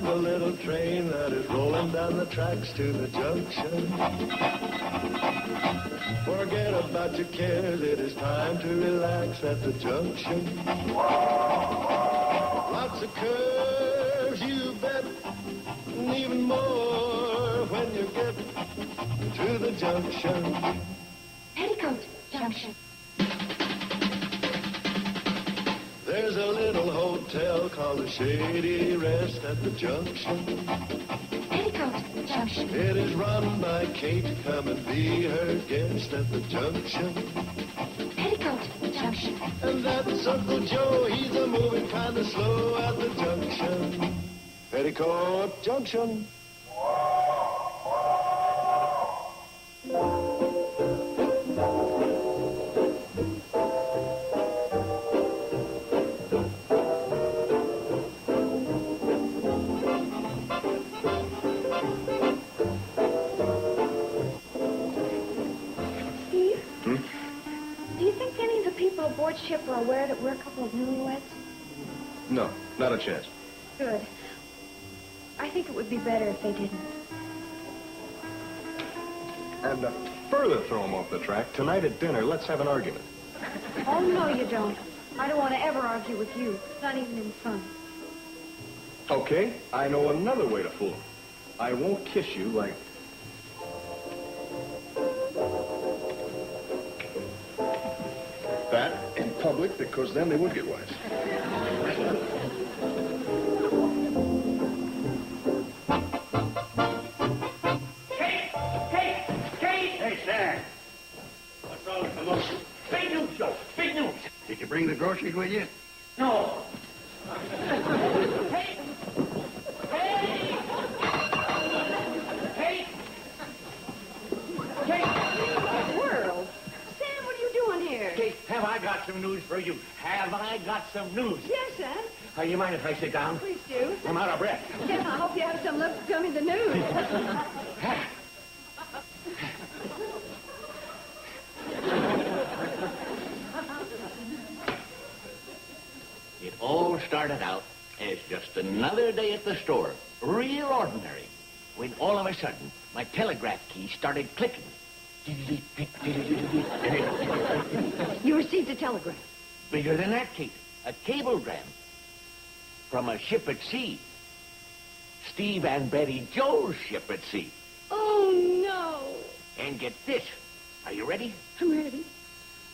find a little train that is rolling down the tracks to the junction. Forget about your cares, it is time to relax at the junction. Lots of curves, you bet, and even more when you get to the junction. Petticoat Junction. There's a little hotel called the Shady Rest at the junction. Petticoat Junction. It is run by Kate. Come and be her guest at the junction. Petticoat Junction. And that's Uncle Joe. He's a moving kind of slow at the junction. Petticoat Junction. Aboard ship are aware that we're a couple of newlyweds? No, not a chance. Good. I think it would be better if they didn't. And to further throw him off the track, tonight at dinner, let's have an argument. Oh, no, you don't. I don't want to ever argue with you, not even in fun. Okay, I know another way to fool him. I won't kiss you like... that in public, because then they would get wise. Kate! Kate! Kate! Hey, Sam. What's all the commotion? Big news, Joe. Big news. Did you bring the groceries with you? No. Kate! Kate! Kate! Kate! World. Sam, what are you doing here? Kate, have I got some news for you? Have I got some news? Yes, Sam. You mind if I sit down? Please do. I'm out of breath. Sam, I hope you have some luck to tell me the news. It all started out as just another day at the store, real ordinary, when all of a sudden my telegraph key started clicking. You received a telegram. Bigger than that, Kate. A cablegram from a ship at sea. Steve and Betty Joe's ship at sea. Oh, no. And get this. Are you ready? I'm ready.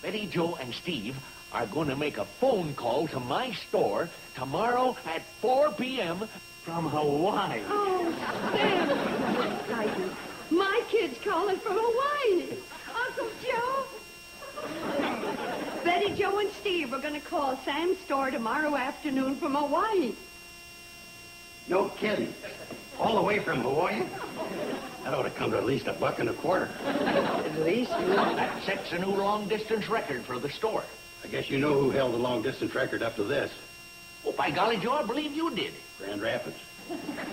Betty Joe and Steve are going to make a phone call to my store tomorrow at 4 p.m. from Hawaii. Oh, Sam. Exciting. My kid's calling from Hawaii. Uncle Joe. Betty, Joe, and Steve are going to call Sam's store tomorrow afternoon from Hawaii. No kidding. All the way from Hawaii? That ought to come to at least $1.25. At least. That sets a new long-distance record for the store. I guess you know who held the long-distance record up to this. Oh, by golly, Joe, I believe you did. Grand Rapids.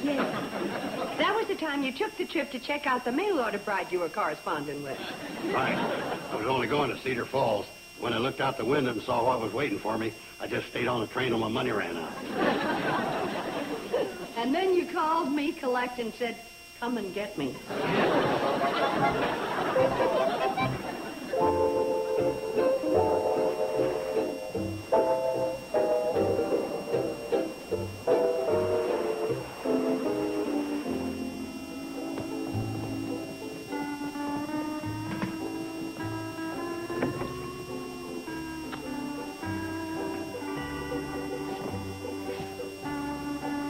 Yes. That was the time you took the trip to check out the mail order bride you were corresponding with. Right. I was only going to Cedar Falls. When I looked out the window and saw what was waiting for me, I just stayed on the train till my money ran out. And then you called me, collect, and said, come and get me.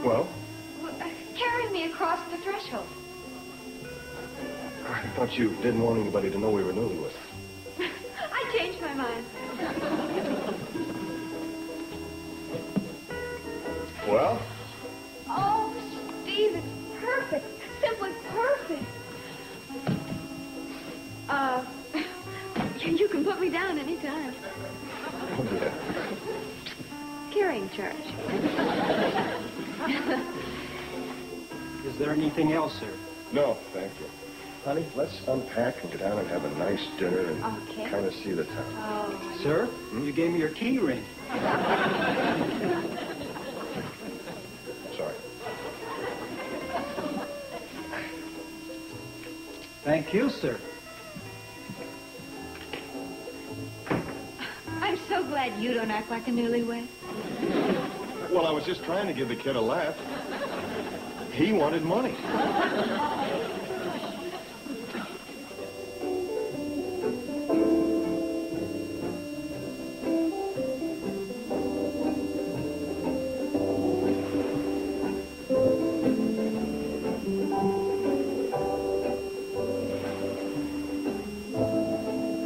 Well? Carry me across the threshold. I thought you didn't want anybody to know we were newlyweds. I changed my mind. Well? Oh, Steve, it's perfect. Simply perfect. You can put me down anytime. Oh, yeah. Carrying church. Is there anything else, sir? No, thank you. Honey, let's unpack and go down and have a nice dinner and Okay. kind of see the town. Oh. Sir, you gave me your key ring. Sorry. Thank you, sir. I'm so glad you don't act like a newlywed. Well, I was just trying to give the kid a laugh. He wanted money.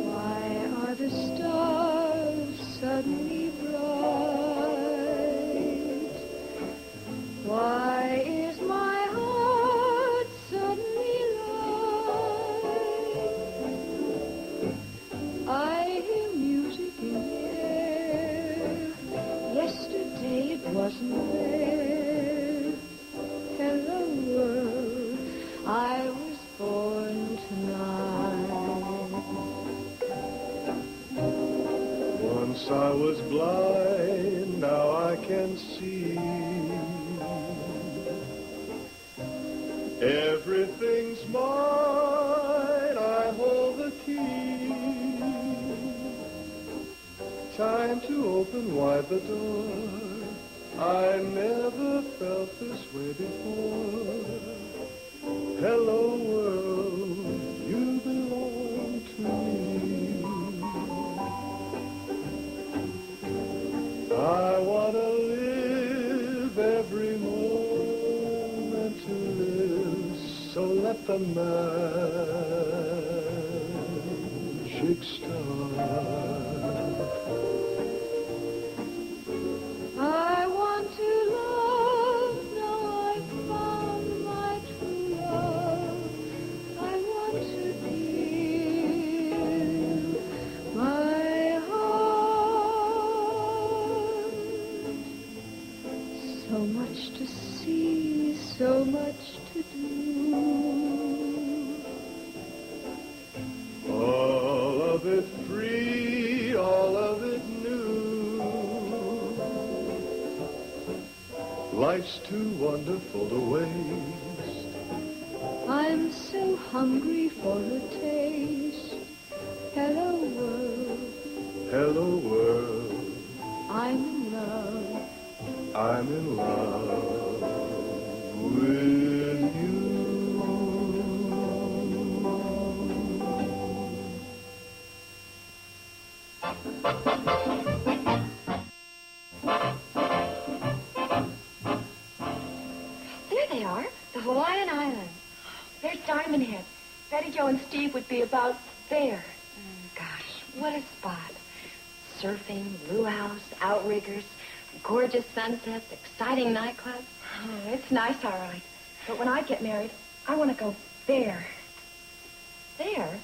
Why are the stars suddenly bright? Why is my heart suddenly light? I hear music in the air. Yesterday it wasn't there. Hello world, I was born tonight. Once I was blind, now I can see. Everything's mine, I hold the key. Time to open wide the door. I never felt this way before. Hello world, you belong to me. I want to live every moment to live, so let the magic start. I want to love, now I've found my true love. I want to give my heart. So much to see, so much to do. All of it free, all of it new. Life's too wonderful to waste. I'm so hungry for a taste. Hello world, Hello world, I'm in love. I'm in love with you. There they are, the Hawaiian Islands. There's Diamond Head. Betty Jo and Steve would be about there. Gosh, what a spot. Surfing, luau's, outriggers, gorgeous sunsets, exciting nightclubs. Oh, it's nice, all right. But when I get married, I want to go there. There?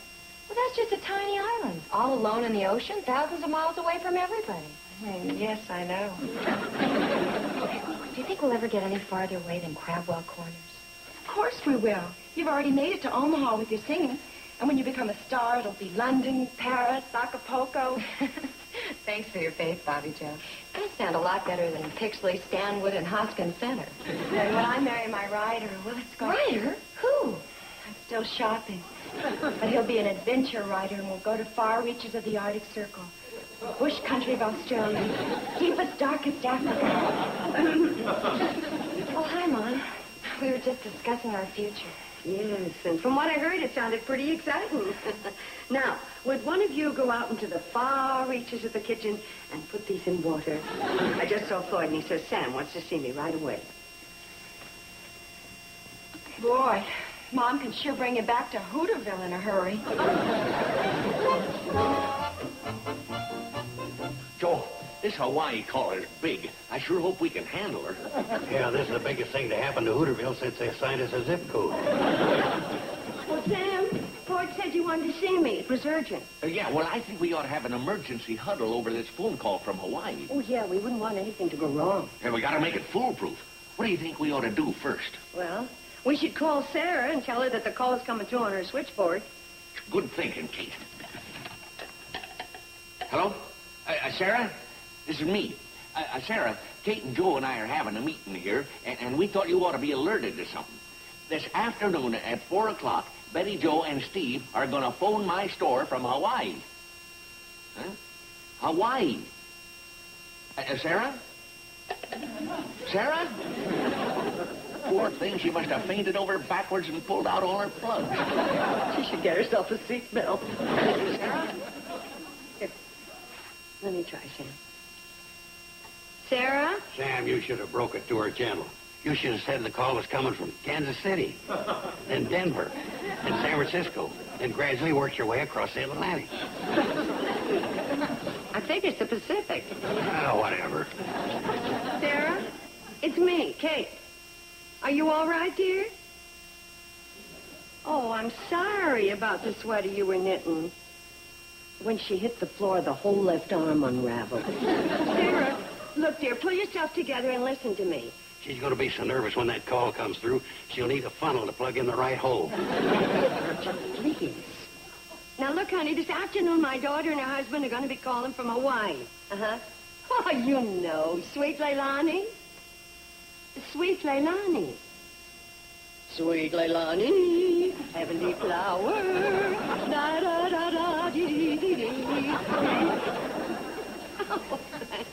Well, that's just a tiny island, all alone in the ocean, thousands of miles away from everybody. Yes, I know. Do you think we'll ever get any farther away than Crabwell Corners? Of course we will. You've already made it to Omaha with your singing. And when you become a star, it'll be London, Paris, Acapulco. Thanks for your faith, Bobby Jo. I sound a lot better than Pixley, Stanwood, and Hoskins Center. And when I marry my rider, well, it's going... Rider? Who? I'm still shopping. But he'll be an adventure rider, and we'll go to far reaches of the Arctic Circle. Bush country of Australia. Deepest, darkest Africa. Oh, hi, Mom. We were just discussing our future. Yes, and from what I heard, it sounded pretty exciting. Now, would one of you go out into the far reaches of the kitchen and put these in water? I just saw Floyd, and he says Sam wants to see me right away. Boy, Mom can sure bring you back to Hooterville in a hurry. Joe, this Hawaii caller's big. I sure hope we can handle her. Yeah, this is the biggest thing to happen to Hooterville since they assigned us a zip code. Well, Sam, Floyd said you wanted to see me. It was urgent. Yeah, well, I think we ought to have an emergency huddle over this phone call from Hawaii. Oh, yeah, we wouldn't want anything to go wrong. And we got to make it foolproof. What do you think we ought to do first? Well, we should call Sarah and tell her that the call is coming through on her switchboard. Good thinking, Kate. Hello? Sarah? This is me. Sarah, Kate and Joe and I are having a meeting here, and we thought you ought to be alerted to something. This afternoon at 4 o'clock, Betty Jo and Steve are going to phone my store from Hawaii. Huh? Hawaii. Sarah? Sarah? Poor thing, she must have fainted over backwards and pulled out all her plugs. She should get herself a seatbelt. Sarah? Here. Let me try, Sam. Sarah? Sam, you should have broke it to her gentle. You should have said the call was coming from Kansas City, then Denver, then San Francisco, then gradually worked your way across the Atlantic. I think it's the Pacific. Oh, whatever. Sarah? It's me, Kate. Are you all right, dear? Oh, I'm sorry about the sweater you were knitting. When she hit the floor, the whole left arm unraveled. Sarah, look, dear, pull yourself together and listen to me. She's going to be so nervous when that call comes through, she'll need a funnel to plug in the right hole. Please. Now, look, honey, this afternoon, my daughter and her husband are going to be calling from Hawaii. Uh-huh. Oh, you know, Sweet Leilani. Sweet Leilani. Sweet Leilani, heavenly flower. Da-da-da-da-dee-dee-dee. Oh, thanks.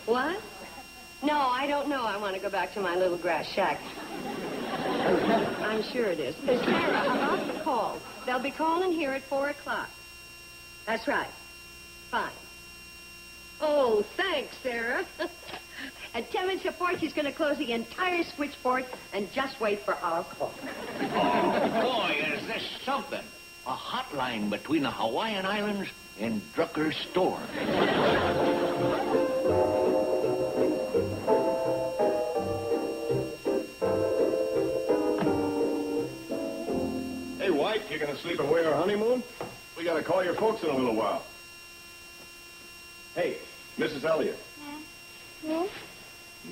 What? No, I don't know. I want to go back to my little grass shack. I'm sure it is. Sarah, about the call. They'll be calling here at 4 o'clock. That's right. Fine. Oh, thanks, Sarah. At 10 minutes to 4, she's going to close the entire switchboard and just wait for our call. Oh, boy, is this something. A hotline between the Hawaiian Islands and Drucker's store. Hey, White, you gonna sleep away our honeymoon? We gotta call your folks in a little while. Hey, Mrs. Elliott. Hmm?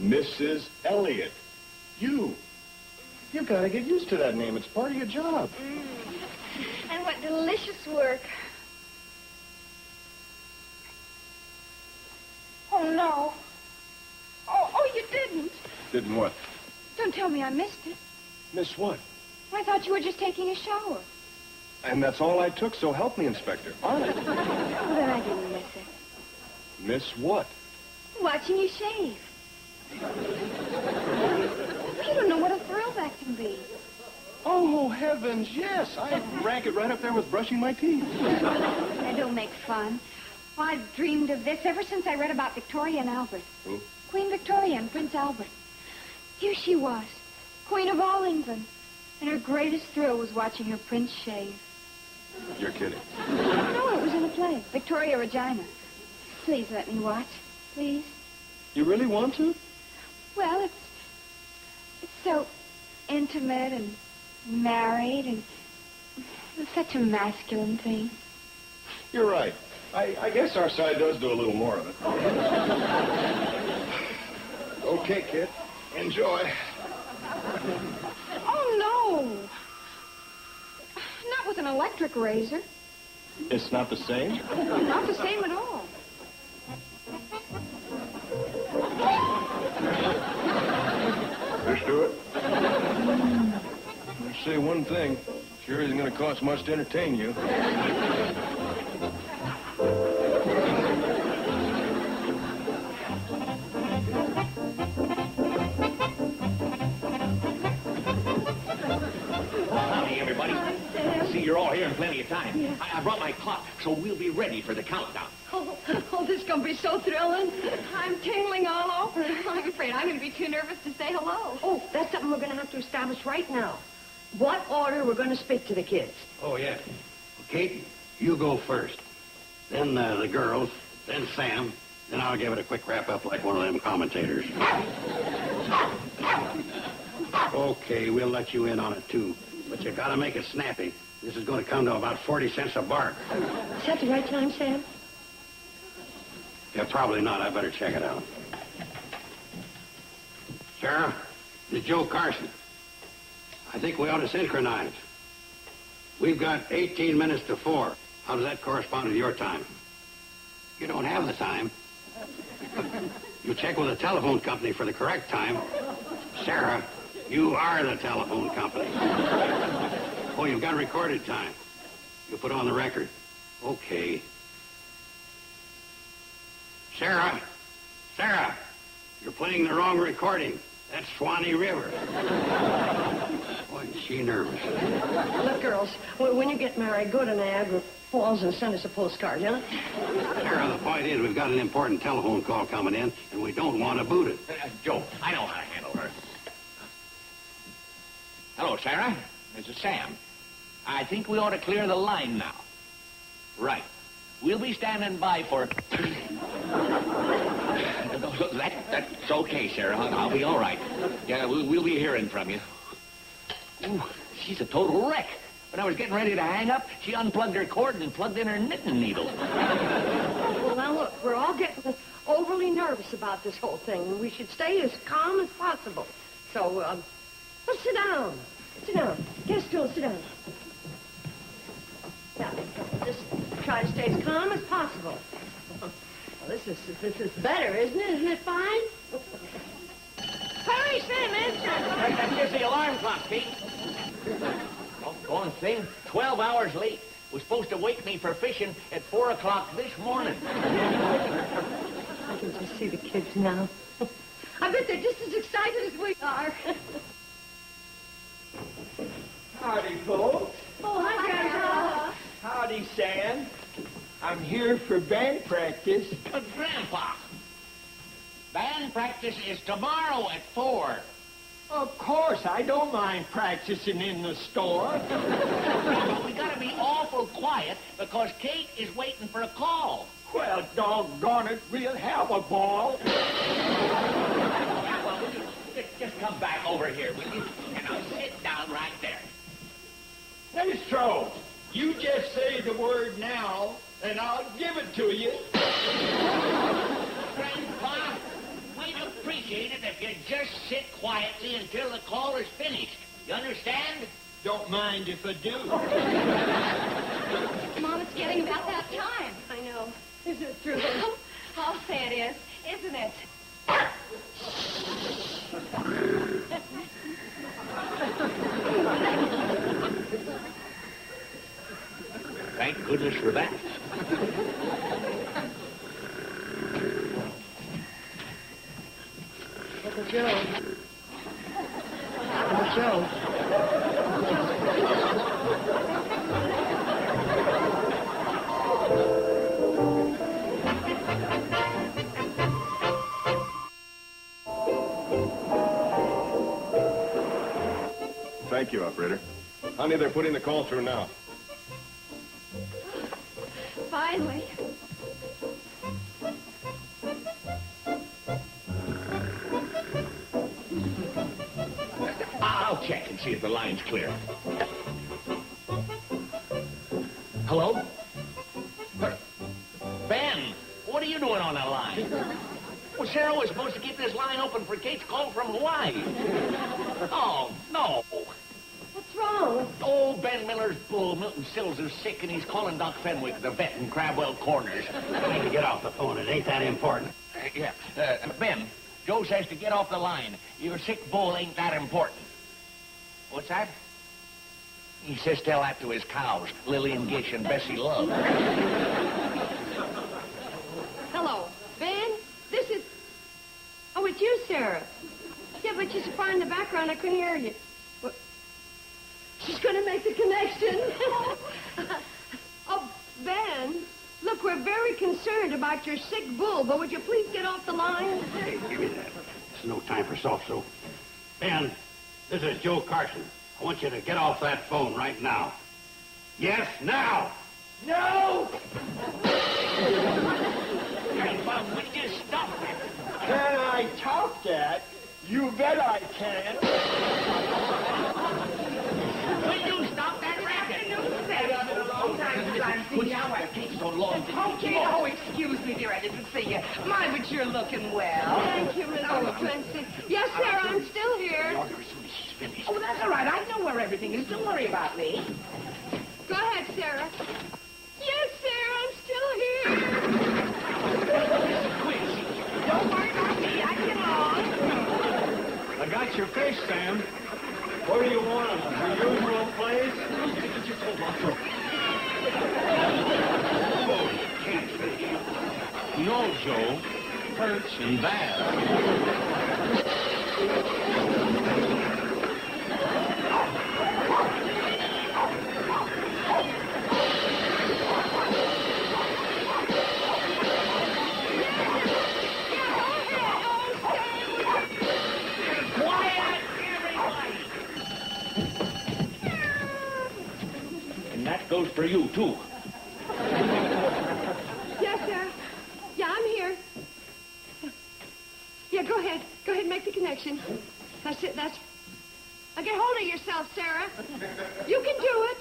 Mrs. Elliott. You gotta get used to that name. It's part of your job. And what delicious work. Oh, no. Oh, you didn't. Didn't what? Don't tell me I missed it. Miss what? I thought you were just taking a shower. And that's all I took, so help me, Inspector. Honest. Well, then I didn't miss it. Miss what? Watching you shave. You don't know what a thrill that can be. Oh, heavens, yes. I rank it right up there with brushing my teeth. Now, don't make fun. Well, I've dreamed of this ever since I read about Victoria and Albert. Who? Queen Victoria and Prince Albert. Here she was, Queen of all England. And her greatest thrill was watching her prince shave. You're kidding. No, it was in a play, Victoria Regina. Please let me watch, please. You really want to? Well, it's so intimate and married and it's such a masculine thing. You're right. I guess our side does do a little more of it. Okay, kid. Enjoy. Oh, no. Not with an electric razor. It's not the same? Not the same at all. Let's do it. I'll say one thing. Sure isn't going to cost much to entertain you. Howdy, everybody. I see you're all here in plenty of time. Yeah. I brought my clock, so we'll be ready for the countdown. Oh, this is going to be so thrilling. I'm tingling all over. I'm afraid I'm going to be too nervous to say hello. Oh, that's something we're going to have to establish right now. What order we're going to speak to the kids? Oh, yeah. Kate, you go first. Then the girls, then Sam. Then I'll give it a quick wrap-up like one of them commentators. Okay, we'll let you in on it, too. But you got to make it snappy. This is going to come to about 40 cents a bark. Is that the right time, Sam? Yeah, probably not. I better check it out. Sarah, this is Joe Carson. I think we ought to synchronize. We've got 18 minutes to 4. How does that correspond with your time? You don't have the time. You check with the telephone company for the correct time. Sarah, you are the telephone company. Oh, you've got recorded time. You put on the record. Okay. Sarah! Sarah! You're playing the wrong recording. That's Swanee River. Boy, is she nervous. Look, girls, when you get married, go to Niagara Falls and send us a postcard, huh? Sarah, the point is we've got an important telephone call coming in, and we don't want to boot it. Joe, I know how to handle her. Hello, Sarah. This is Sam. I think we ought to clear the line now. Right. We'll be standing by for... That's okay, Sarah. I'll be all right. Yeah, we'll be hearing from you. Ooh, she's a total wreck. When I was getting ready to hang up, she unplugged her cord and plugged in her knitting needle. Well, now, look, we're all getting overly nervous about this whole thing, and we should stay as calm as possible. So, let's sit down. Sit down. Get a stool, sit down. Now, just try to stay as calm as possible. Well, this is better, isn't it? Isn't it fine? Hurry, Sam, answer. That's just the alarm clock, Pete. Going thing, 12 hours late. Was supposed to wake me for fishing at 4 o'clock this morning. I can just see the kids now. I bet they're just as excited as we are. Howdy, folks. Oh, hi, Grandpa. Howdy, Sam. I'm here for band practice. But Grandpa, band practice is tomorrow at 4. Of course, I don't mind practicing in the store. But we gotta be awful quiet because Kate is waiting for a call. Well, doggone it, we'll have a ball. Well, just come back over here, will you? And I'll sit down right there. Maestro, you just say the word now, and I'll give it to you. Grandpa, we'd appreciate it if you'd just sit quietly until the call is finished. You understand? Don't mind if I do. Mom, it's getting about that time. I know. Isn't it true? I'll say it is, isn't it? Thank goodness for that. Uncle Joe. Uncle Joe. Thank you, operator. Honey, they're putting the call through now. Finally. I'll check and see if the line's clear. Hello? Ben, what are you doing on that line? Well, Sarah was supposed to keep this line open for Kate's call from Hawaii. Oh, no. What's wrong? Oh, Ben Miller's bull, Milton Sills, is sick, and he's calling Doc Fenwick, the vet in Crabwell Corners. I need to get off the phone. It ain't that important. Ben, Joe says to get off the line. Your sick bull ain't that important. What's that? He says tell that to his cows, Lillian Gish and Bessie Love. Hello, Ben? This is... Oh, it's you, Sarah. Yeah, but you're so far in the background, I couldn't hear you. What? She's going to make the connection. Oh, Ben, look, we're very concerned about your sick bull, but would you please get off the line? Hey, give me that. It's no time for soft-soap. Ben, this is Joe Carson. I want you to get off that phone right now. Yes, now! No! Grandpa, would you stop that? Can I talk that? You bet I can. Will you stop that racket? Kate's so long. Okay, oh, excuse me, dear, I didn't see you. My, but you're looking well. Thank you, Miss Clancy. Yes, Sarah, I'm still here. Oh, that's all right. I know where everything is. Don't worry about me. Go ahead, Sarah. Yes, Sarah, I'm still here. Don't worry about me. I get along. I got your fish, Sam. Where do you want them? Your usual place? He also hurts and bad. Goes for you, too. Yes, sir. Yeah, I'm here. Yeah, go ahead. Go ahead, make the connection. That's it, that's... Now get hold of yourself, Sarah. You can do it.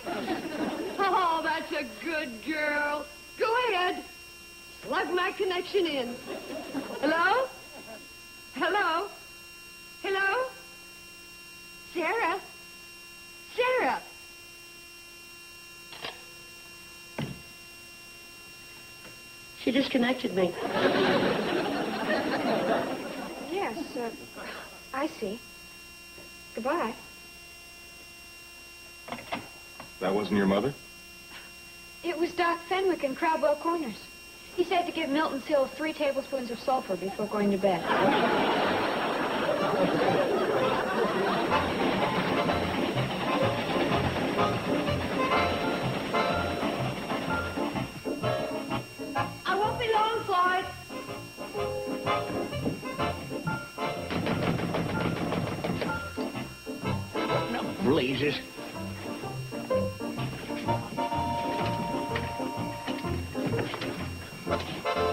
Oh, that's a good girl. Go ahead. Plug my connection in. Hello? Hello? Hello? Sarah? Sarah? She disconnected me. Yes, I see. Goodbye. That wasn't your mother? It was Doc Fenwick in Crabwell Corners. He said to give Milton Hill 3 tablespoons of sulfur before going to bed. I won't be long, Floyd. No blazes.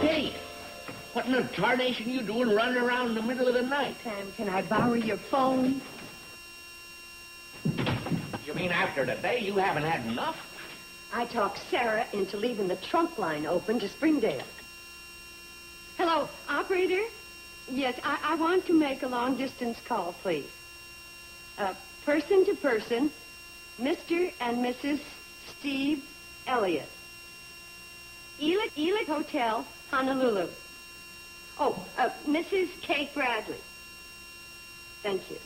Hey, what in the tarnation you doing running around in the middle of the night? Sam, can I borrow your phone? You mean after today you haven't had enough? I talked Sarah into leaving the trunk line open to Springdale. Hello, operator? Yes, I want to make a long-distance call, please. Person to person, Mr. and Mrs. Steve Elliott. Petticoat Hotel, Honolulu. Oh, Mrs. Kate Bradley. Thank you.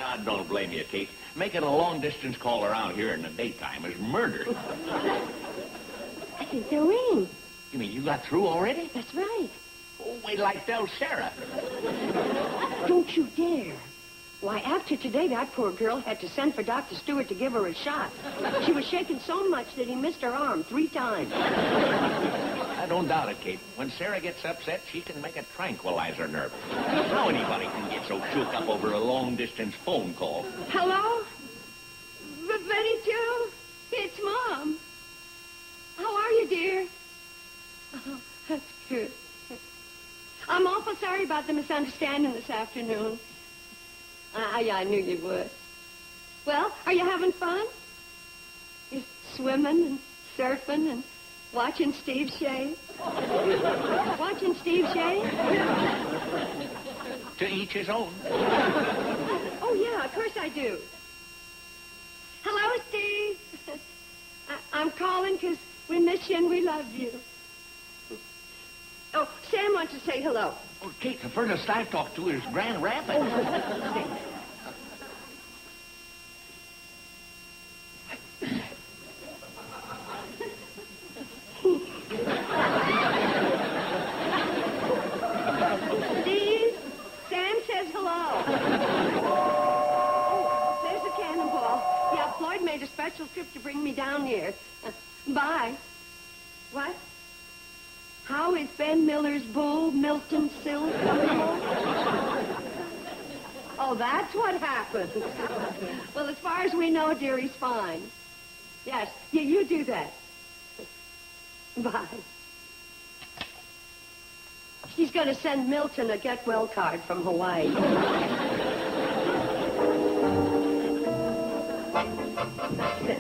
I don't blame you, Kate. Making a long-distance call around here in the daytime is murder. I think they're ringing. You mean you got through already? That's right. Oh, wait till I tell Sarah. Don't you dare. Why, after today, that poor girl had to send for Dr. Stewart to give her a shot. She was shaking so much that he missed her arm 3 times. I don't doubt it, Kate. When Sarah gets upset, she can make a tranquilizer nerve. How anybody can get so shook up over a long-distance phone call? Hello? Betty Jo? It's Mom. How are you, dear? Oh, that's good. I'm awful sorry about the misunderstanding this afternoon. I knew you would. Well, are you having fun? You're swimming and surfing and watching Steve shave? Watching Steve shave? To each his own. Oh, yeah, of course I do. Hello, Steve. I'm calling because we miss you and we love you. Oh, Sam wants to say hello. Oh, Kate, the furthest I've talked to is Grand Rapids. Steve, Sam says hello. Oh, there's a cannonball. Yeah, Floyd made a special trip to bring me down here. Bye. What? How is Ben Miller's bull, Milton Silk? Oh, that's what happened. Well, as far as we know, dear, he's fine. Yes, you do that. Bye. She's going to send Milton a get-well card from Hawaii. That's it.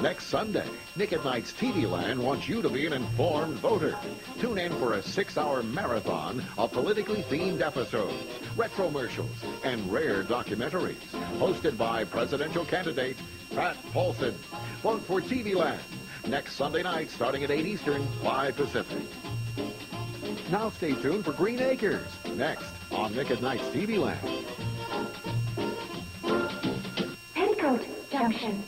Next Sunday, Nick at Night's TV Land wants you to be an informed voter. Tune in for a 6-hour marathon of politically themed episodes, retromercials, and rare documentaries. Hosted by presidential candidate Pat Paulson. Vote for TV Land. Next Sunday night, starting at 8 Eastern, 5 Pacific. Now stay tuned for Green Acres, next on Nick at Night's TV Land. Petticoat Junction.